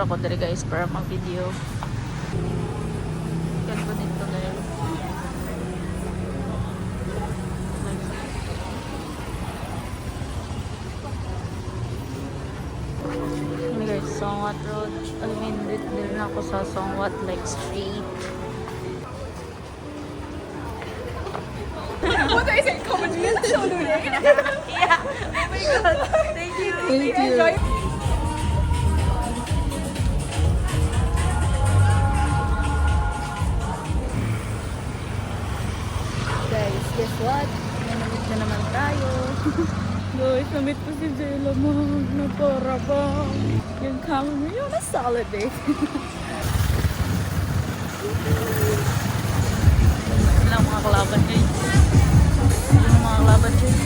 Ako dali guys para mag-video. Ganda nito guys. Ano guys, Songwat Road. I mean, dito na ako sa Songwat like street. What I say? Comment me and show me. Yeah. Oh my god. Thank you. Thank you. Guys, guess what? Namit na naman tayo. Guys, namit ko si Jayla Mag na para bang yung camera yun na solid eh. Wala mga kalaban guys. Wala mga kalaban guys.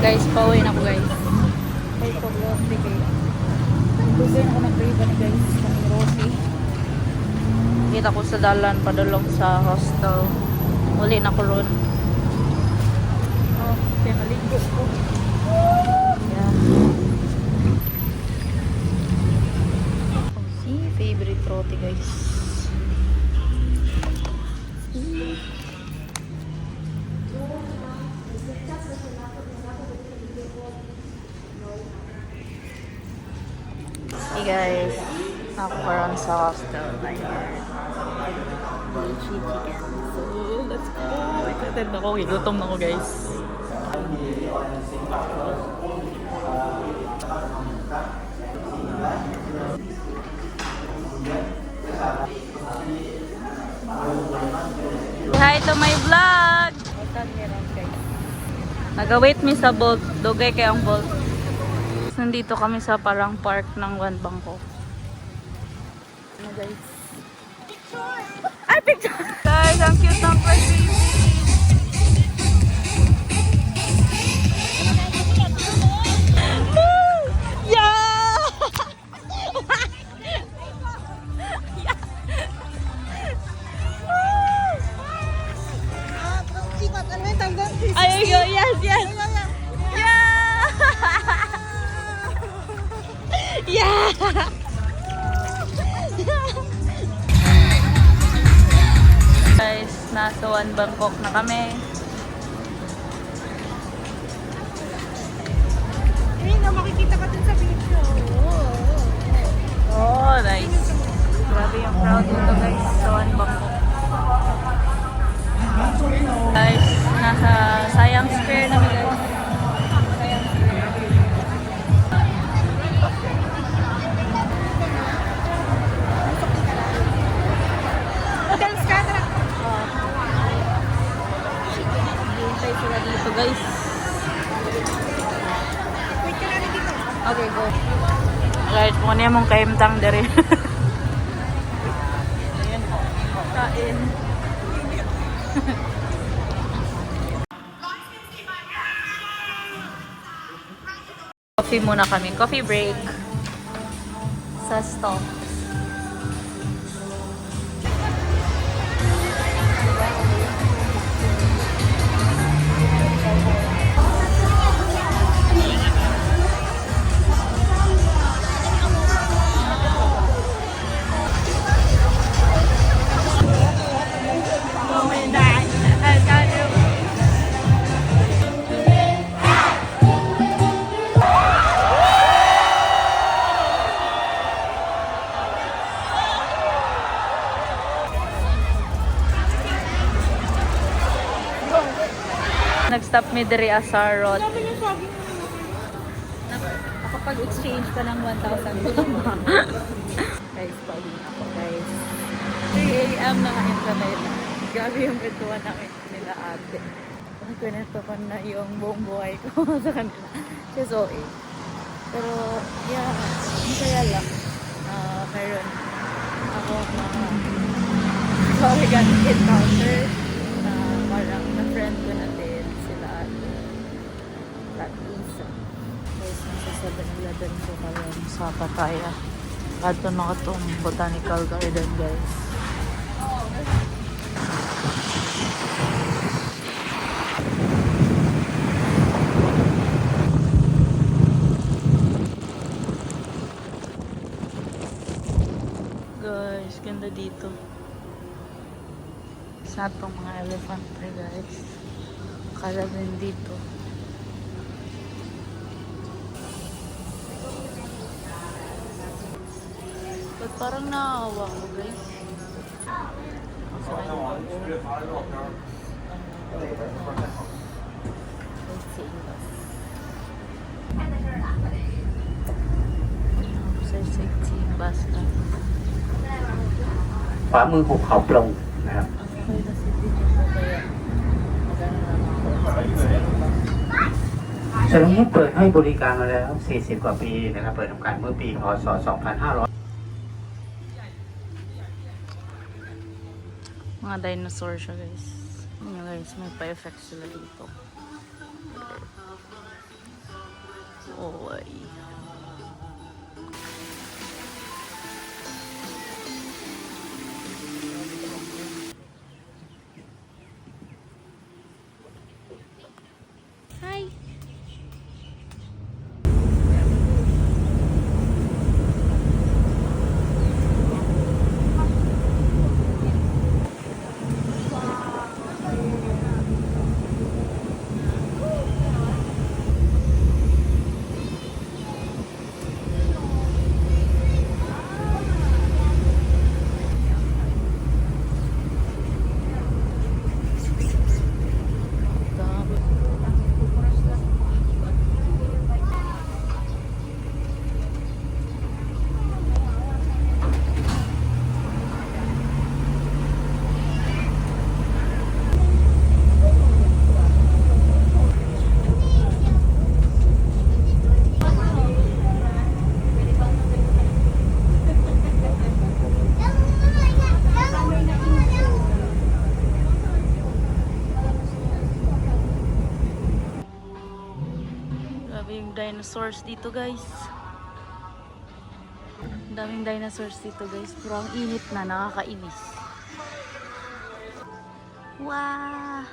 Guys, pauwi na ako guys. Ay, for Rosie guys. Bugay na ako ng ribbon guys. Kami Rosie. Kita ko sa dalan, padulong sa hostel. Uli na ko ron. Oh, kaya maligo ko. Yeah. Oh, see, favorite roti guys. Hey guys, ako karon sa hostel. Ayan. Dolce chicken. So, let's go. Excited na ako. Gutom na ako guys. Hi to my vlog! Nag-wait mi sa Bolt. Dugay kay ang Bolt. Nandito kami sa parang park ng One Bangkok. Ano guys? Ay, picture! Guys, ang cute ng person. Yeah! Ay, yes, yes! Yeah! Guys, nasa One Bangkok na kami. Eh, na makikita ka dun sa video. Oh, nice. Grabe yung crowd dito guys sa One Bangkok. Guys, nasa Siam Square na guys. Sila dito guys. Wait ka natin dito. Okay, go. Muna mong kaimtang dere. Kain. Coffee muna kami. Coffee break. Sa stop. Nag-stop me diri Asarot. Nakapag-exchange ka ng 1,000. Guys, pauwi na ako guys. 3 a.m. na ngayon kami na. Grabe yung kwentuhan namin nila ate. Kwento ko na yung buong buhay ko sa kanila. Siya Zoe. Pero, yeah, masaya lang. Meron ako mga sorry ganun encounter na parang na-friend ko na din sila ate. At isa. Guys, nasa 7-Eleven ko karon sa Pattaya. Ato na itong botanical garden guys. Guys, ganda dito. Sa itong mga elephant guys. Kala din dito. But parang naawa ko guys. Sightseeing basta. ขวามือภูเขาปลงนะครับ Okay na si Tito po kaya maganda ako. สถานนี้เปิดให้บริการมาแล้ว 40 กว่าปีนะครับ เปิดทำการเมื่อปีพศ 2500 Mga dinosaur siya guys. Yun guys, may pa-effect sila dito. Oy. Hi. Grabe yung dinosaurs dito guys. Ang daming dinosaurs dito guys. Pero ang init na, nakakainis. Wow!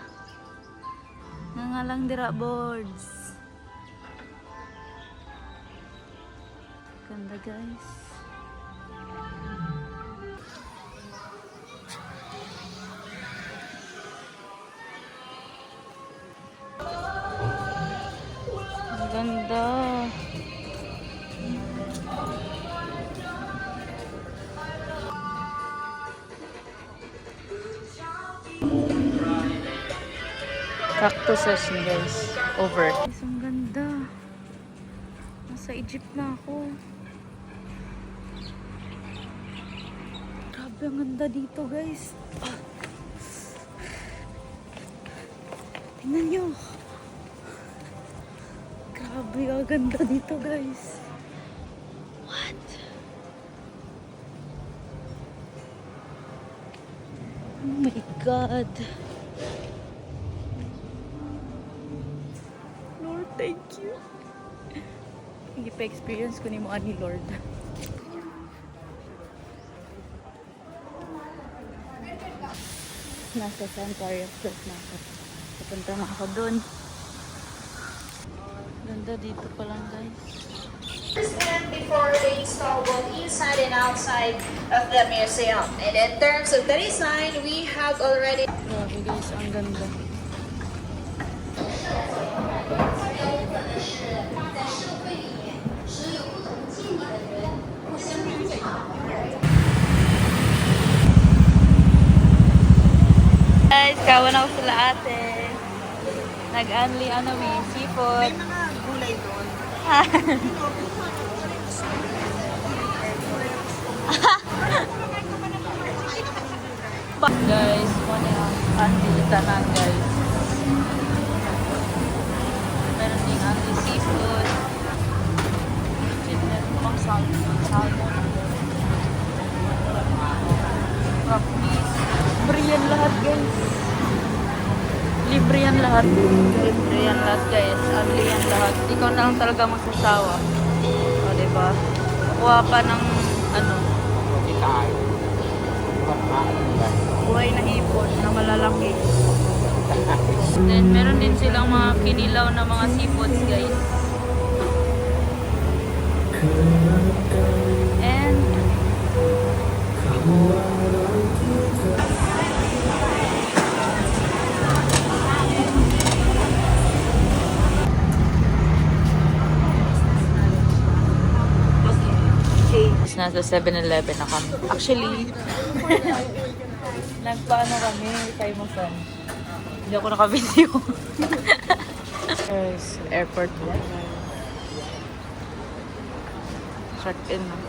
Nangalang dira boards. Ganda guys. Ang ganda. Cactuses guys. Over. Guys, ang ganda. Nasa Egypt na ako. Grabe, ang ganda dito guys. Ah. Tingnan nyo. Grabe, ang ganda dito guys. What? Oh my God. Lord, thank you. Hindi pa experience ko ni mo ani Lord. Nasa Sanctuary of Church na ako. Pupunta na ako dun. Ganda dito pa lang guys. And before they install both inside and outside of the museum. And in terms of the design, we have already Grabe guys, ang ganda. Guys, kawan ako sila ate. Nag-unli ano seafood. May mga gulay doon. Guys, muna yung unli tanan guys. Meron ding unli seafood. Meron pang salmon. Rockfish. Libre yan lahat guys. Libre yan lahat. Libre yan lahat guys. Unli yan lahat. Ikaw na lang talaga magsasawa. O diba? Kuha pa ng ano. Hindi tayo. Buhay na hipon na malalaki. Then, meron din silang mga kinilaw na mga seafoods, guys. And, nasa 7-Eleven na kami. Actually, nagpaano kami, Simonson. Hindi ako naka-video. Guys, airport. Check in na.